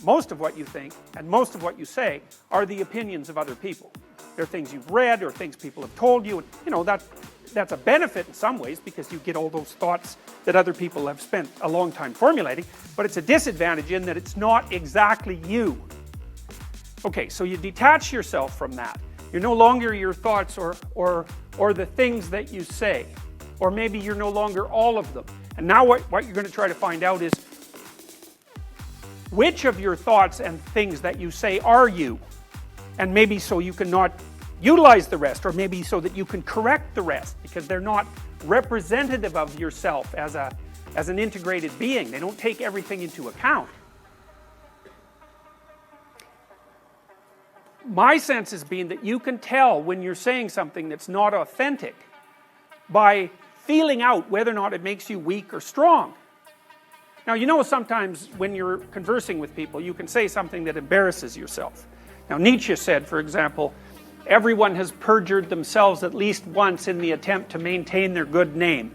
most of what you think and most of what you say are the opinions of other people. They're things you've read or things people have told you, and you know, that's a benefit in some ways because you get all those thoughts that other people have spent a long time formulating, but it's a disadvantage in that it's not exactly you. Okay, so you detach yourself from that. You're no longer your thoughts or the things that you say, or maybe you're no longer all of them. And now what you're going to try to find out is which of your thoughts and things that you say are you, and maybe so you can not utilize the rest, or maybe so that you can correct the rest because they're not representative of yourself as an integrated being. They don't take everything into account. My sense has been that you can tell when you're saying something that's not authentic by feeling out whether or not it makes you weak or strong. Now, you know, sometimes when you're conversing with people, you can say something that embarrasses yourself. Now, Nietzsche said, for example, everyone has perjured themselves at least once in the attempt to maintain their good name.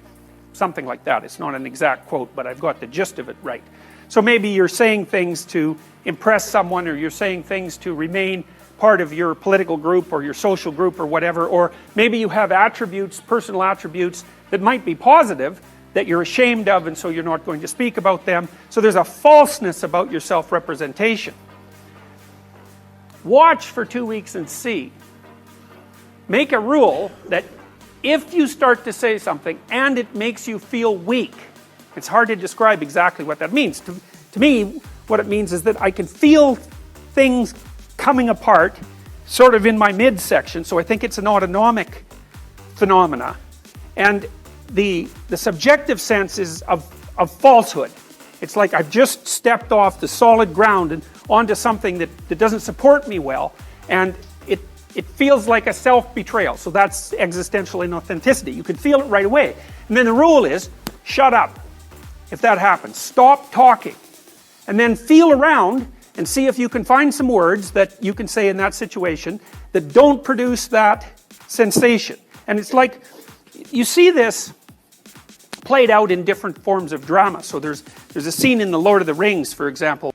Something like that. It's not an exact quote, but I've got the gist of it right. So maybe you're saying things to impress someone, or you're saying things to remain part of your political group or your social group or whatever, or maybe you have attributes, personal attributes that might be positive that you're ashamed of, and so you're not going to speak about them. So there's a falseness about your self-representation. Watch for 2 weeks and see. Make a rule that if you start to say something and it makes you feel weak, it's hard to describe exactly what that means. To me, what it means is that I can feel things coming apart sort of in my midsection, so I think it's an autonomic phenomena. And the subjective sense is of falsehood. It's like I've just stepped off the solid ground and onto something that doesn't support me well, and it feels like a self-betrayal. So that's existential inauthenticity. You can feel it right away. And then the rule is, shut up if that happens. Stop talking. And then feel around and see if you can find some words that you can say in that situation that don't produce that sensation. And it's like, you see this played out in different forms of drama. So there's a scene in The Lord of the Rings, for example,